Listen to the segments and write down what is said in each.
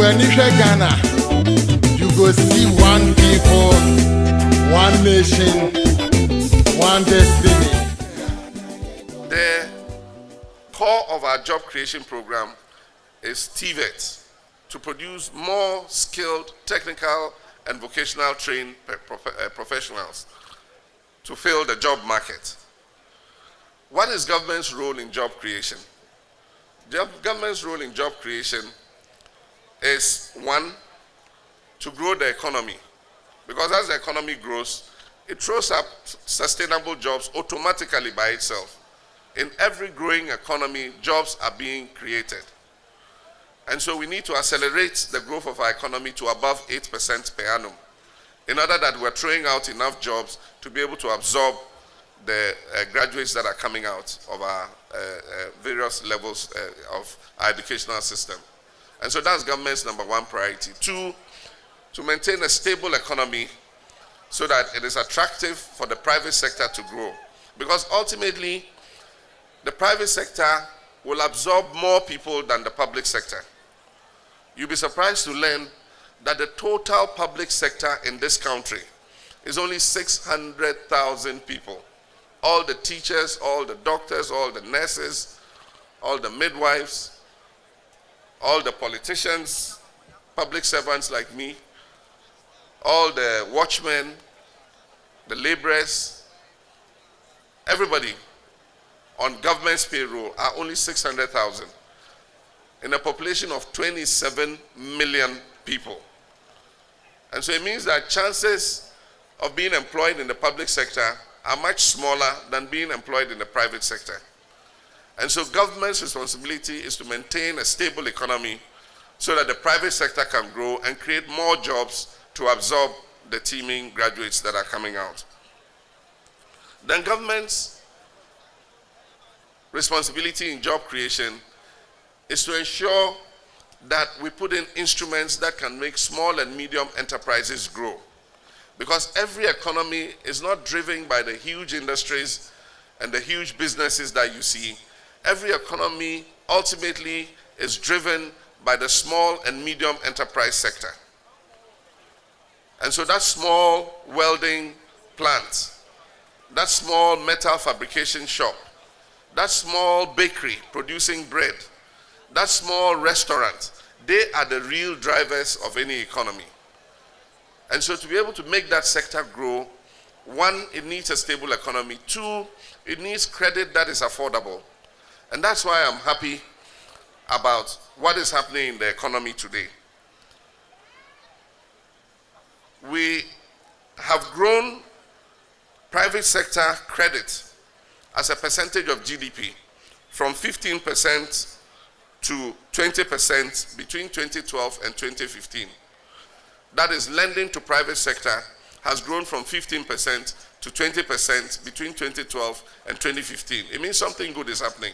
when you share Ghana, you go see one people, one nation, one destiny. The core of our job creation program is TVET, to produce more skilled, technical, and vocational trained professionals to fill the job market. What is government's role in job creation? Government's role in job creation is, one, to grow the economy. Because as the economy grows, it throws up sustainable jobs automatically by itself. In every growing economy, jobs are being created. And so we need to accelerate the growth of our economy to above 8% per annum, in order that we're throwing out enough jobs to be able to absorb the graduates that are coming out of our various levels of our educational system. And so that's government's number one priority. Two, to maintain a stable economy so that it is attractive for the private sector to grow. Because ultimately, the private sector will absorb more people than the public sector. You'll be surprised to learn that the total public sector in this country is only 600,000 people. All the teachers, all the doctors, all the nurses, all the midwives, all the politicians, public servants like me, all the watchmen, the laborers, everybody on government's payroll are only 600,000 in a population of 27 million people. And so it means that chances of being employed in the public sector are much smaller than being employed in the private sector. And so government's responsibility is to maintain a stable economy so that the private sector can grow and create more jobs to absorb the teeming graduates that are coming out. Then government's responsibility in job creation is to ensure that we put in instruments that can make small and medium enterprises grow. Because every economy is not driven by the huge industries and the huge businesses that you see. Every economy ultimately is driven by the small and medium enterprise sector. And so that small welding plant, that small metal fabrication shop, that small bakery producing bread, that small restaurant, they are the real drivers of any economy. And so to be able to make that sector grow, one, it needs a stable economy. Two, it needs credit that is affordable. And that's why I'm happy about what is happening in the economy today. We have grown private sector credit as a percentage of GDP from 15% to 20% between 2012 and 2015. That is, lending to private sector has grown from 15% to 20% between 2012 and 2015. It means something good is happening.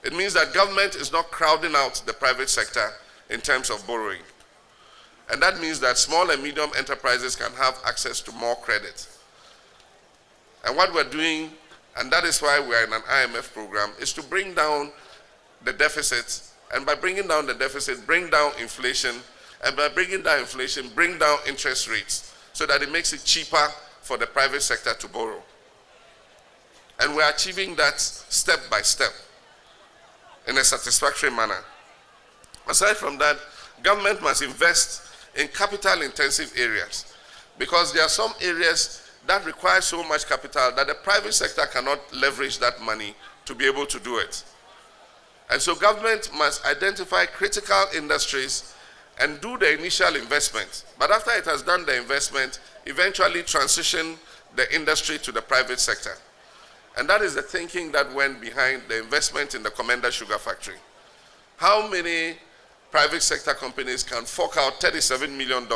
It means that government is not crowding out the private sector in terms of borrowing. And that means that small and medium enterprises can have access to more credit. And what we're doing, and that is why we're in an IMF program, is to bring down the deficit. And by bringing down the deficit, bring down inflation. And by bringing down inflation, bring down interest rates so that it makes it cheaper for the private sector to borrow. And we're achieving that step by step in a satisfactory manner. Aside from that, government must invest in capital-intensive areas, because there are some areas that require so much capital that the private sector cannot leverage that money to be able to do it. And so government must identify critical industries and do the initial investment. But after it has done the investment, eventually transition the industry to the private sector. And that is the thinking that went behind the investment in the Commander Sugar Factory. How many private sector companies can fork out $37 million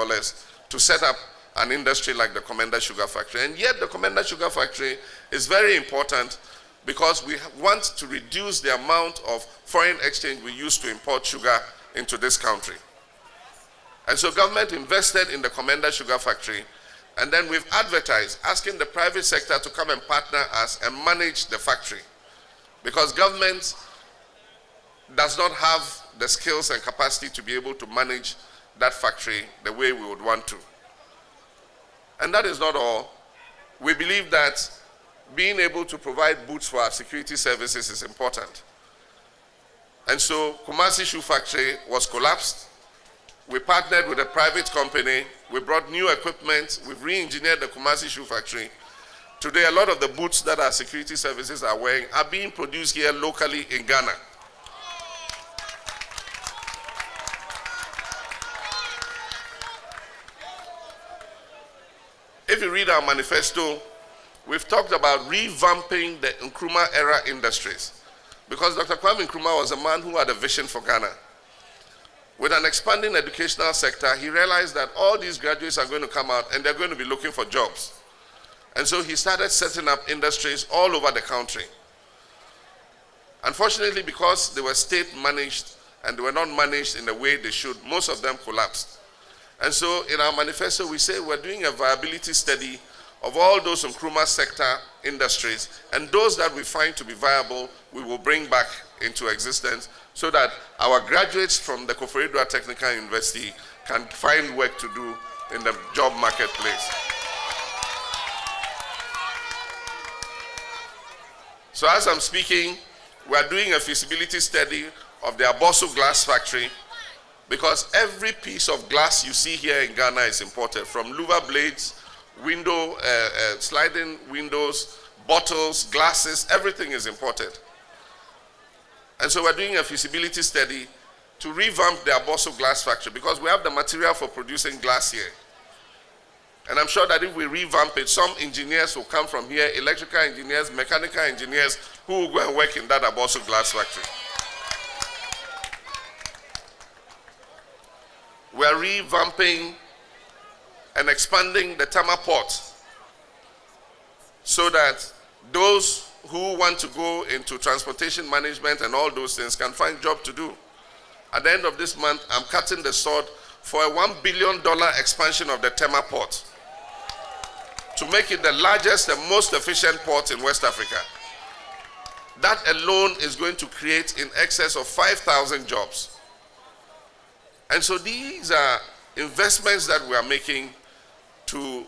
to set up an industry like the Commander Sugar Factory? And yet the Commander Sugar Factory is very important because we want to reduce the amount of foreign exchange we use to import sugar into this country. And so government invested in the Commander Sugar Factory, and then we've advertised, asking the private sector to come and partner us and manage the factory. Because government does not have the skills and capacity to be able to manage that factory the way we would want to. And that is not all. We believe that being able to provide boots for our security services is important. And so Kumasi Shoe Factory was collapsed. We partnered with a private company. We brought new equipment. We've re-engineered the Kumasi Shoe Factory. Today, a lot of the boots that our security services are wearing are being produced here locally in Ghana. If you read our manifesto, we've talked about revamping the Nkrumah era industries, because Dr. Kwame Nkrumah was a man who had a vision for Ghana. With an expanding educational sector, he realized that all these graduates are going to come out and they're going to be looking for jobs. And so he started setting up industries all over the country. Unfortunately, because they were state managed and they were not managed in the way they should, most of them collapsed. And so in our manifesto, we say we're doing a viability study of all those Nkrumah sector industries, and those that we find to be viable, we will bring back into existence so that our graduates from the Koforidua Technical University can find work to do in the job marketplace. So as I'm speaking, we are doing a feasibility study of the Abosso glass factory, because every piece of glass you see here in Ghana is imported, from louver blades, sliding windows, bottles, glasses, everything is imported. And so we're doing a feasibility study to revamp the Abosso glass factory, because we have the material for producing glass here. And I'm sure that if we revamp it, some engineers will come from here, electrical engineers, mechanical engineers, who will go and work in that Abosso glass factory. We are revamping and expanding the Tama port so that those who want to go into transportation management and all those things can find job to do. At the end of this month, I'm cutting the sword for a $1 billion expansion of the Tema port to make it the largest and most efficient port in West Africa. That alone is going to create in excess of 5,000 jobs. And so these are investments that we are making to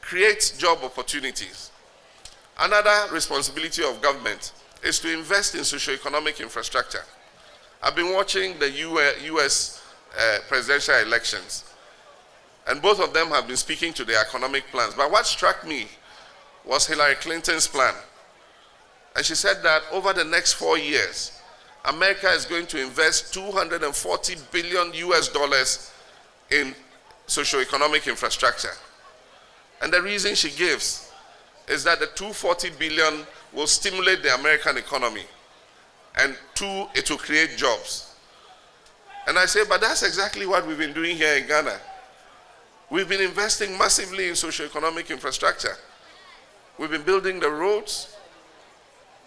create job opportunities. Another responsibility of government is to invest in socio-economic infrastructure. I've been watching the US presidential elections, and both of them have been speaking to their economic plans. But what struck me was Hillary Clinton's plan. And she said that over the next 4 years, America is going to invest $240 billion in socio-economic infrastructure. And the reason she gives is that the $240 billion will stimulate the American economy, and two, it will create jobs. And I say, but that's exactly what we've been doing here in Ghana. We've been investing massively in socio-economic infrastructure. We've been building the roads,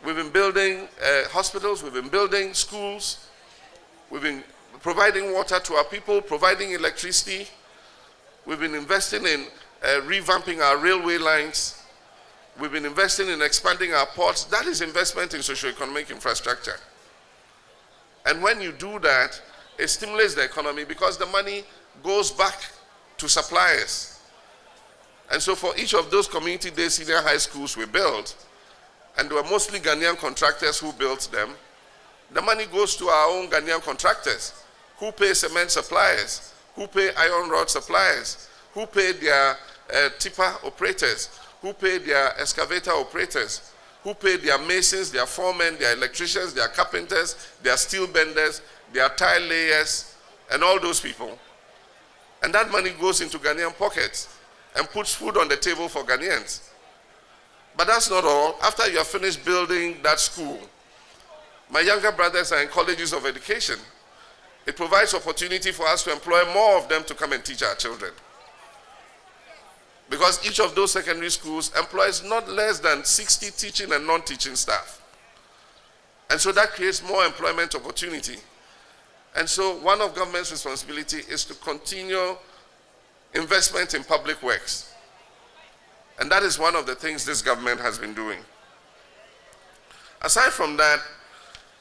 we've been building hospitals, we've been building schools, we've been providing water to our people, providing electricity. We've been investing in revamping our railway lines. We've been investing in expanding our ports. That is investment in socio-economic infrastructure. And when you do that, it stimulates the economy because the money goes back to suppliers. And so for each of those community-day senior high schools we built, and they were mostly Ghanaian contractors who built them, the money goes to our own Ghanaian contractors, who pay cement suppliers, who pay iron rod suppliers, who pay their tipper operators, who pay their excavator operators, who pay their masons, their foremen, their electricians, their carpenters, their steel benders, their tile layers, and all those people. And that money goes into Ghanaian pockets and puts food on the table for Ghanaians. But that's not all. After you have finished building that school, my younger brothers are in colleges of education. It provides opportunity for us to employ more of them to come and teach our children. Because each of those secondary schools employs not less than 60 teaching and non-teaching staff. And so that creates more employment opportunity. And so one of government's responsibility is to continue investment in public works. And that is one of the things this government has been doing. Aside from that,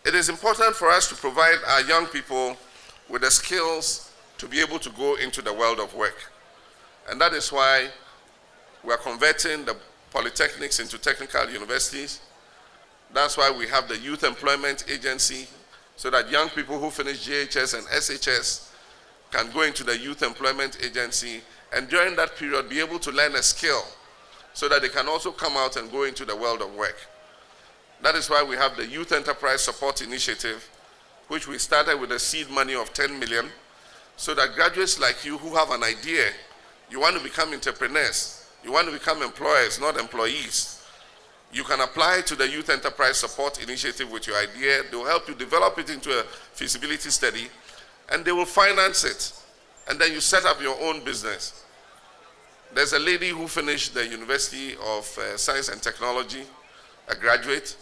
It is important for us to provide our young people with the skills to be able to go into the world of work. And that is why we are converting the polytechnics into technical universities. That's why we have the Youth Employment Agency, so that young people who finish JHS and SHS can go into the Youth Employment Agency and during that period be able to learn a skill so that they can also come out and go into the world of work. That is why we have the Youth Enterprise Support Initiative, which we started with a seed money of 10 million, so that graduates like you who have an idea, you want to become entrepreneurs, you want to become employers, not employees, you can apply to the Youth Enterprise Support Initiative with your idea. They will help you develop it into a feasibility study, and they will finance it. And then you set up your own business. There's a lady who finished the University of Science and Technology, a graduate,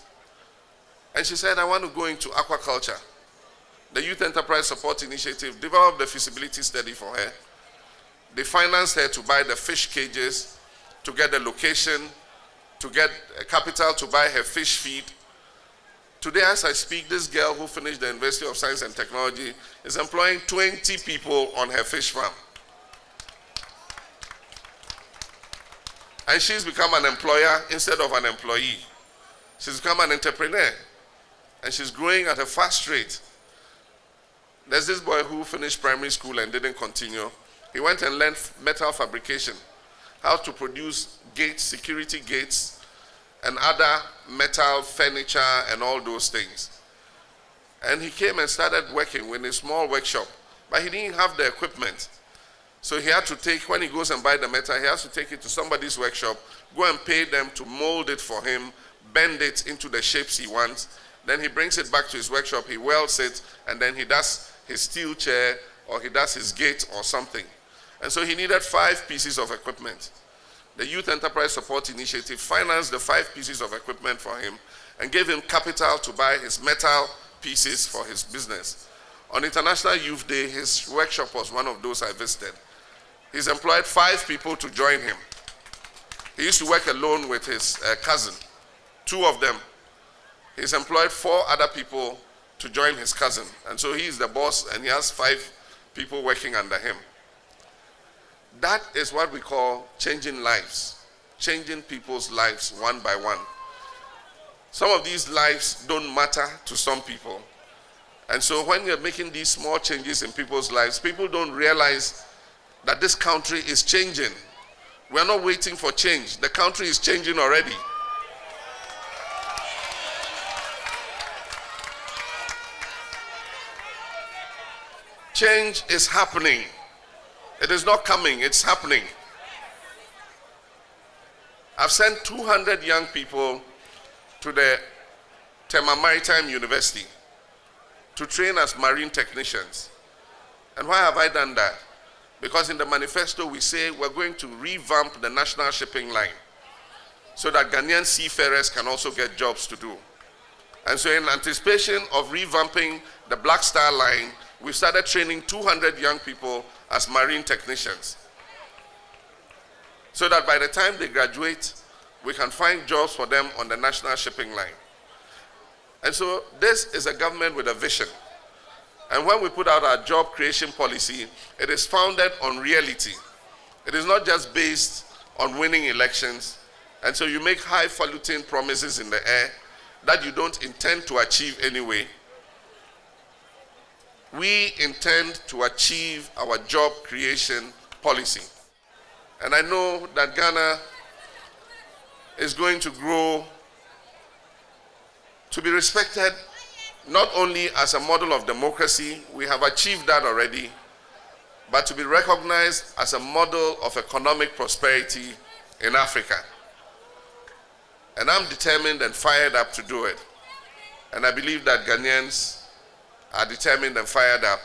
and she said, I want to go into aquaculture. The Youth Enterprise Support Initiative developed the feasibility study for her. They financed her to buy the fish cages, to get the location, to get capital to buy her fish feed. Today, as I speak, this girl who finished the University of Science and Technology is employing 20 people on her fish farm. And she's become an employer instead of an employee. She's become an entrepreneur. And she's growing at a fast rate. There's this boy who finished primary school and didn't continue. He went and learned metal fabrication, how to produce gates, security gates, and other metal furniture and all those things. And he came and started working in a small workshop, but he didn't have the equipment. So he had to take, when he goes and buy the metal, he has to take it to somebody's workshop, go and pay them to mold it for him, bend it into the shapes he wants. Then he brings it back to his workshop, he welds it, and then he does his steel chair, or he does his gate or something. And so he needed 5 pieces of equipment. The Youth Enterprise Support Initiative financed the 5 pieces of equipment for him and gave him capital to buy his metal pieces for his business. On International Youth Day, his workshop was one of those I visited. He's employed 5 people to join him. He used to work alone with his cousin, 2 of them. He's employed 4 other people to join his cousin. And so he's the boss and he has 5 people working under him. That is what we call changing lives, changing people's lives one by one. Some of these lives don't matter to some people. And so when you're making these small changes in people's lives, people don't realize that this country is changing. We're not waiting for change. The country is changing already. Change is happening. It is not coming, it's happening. I've sent 200 young people to the Tema Maritime University to train as marine technicians. And why have I done that? Because in the manifesto we say we're going to revamp the national shipping line so that Ghanaian seafarers can also get jobs to do. And so in anticipation of revamping the Black Star line, we started training 200 young people as marine technicians, so that by the time they graduate, we can find jobs for them on the national shipping line. And so this is a government with a vision. And when we put out our job creation policy, it is founded on reality. It is not just based on winning elections. And so you make highfalutin promises in the air that you don't intend to achieve anyway. We intend to achieve our job creation policy. And I know that Ghana is going to grow to be respected not only as a model of democracy, we have achieved that already, but to be recognized as a model of economic prosperity in Africa. And I'm determined and fired up to do it. And I believe that Ghanaians are determined and fired up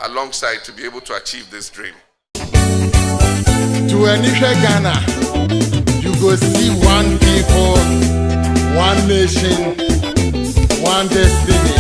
alongside to be able to achieve this dream. To Anisha Ghana, you go see one people, one nation, one destiny.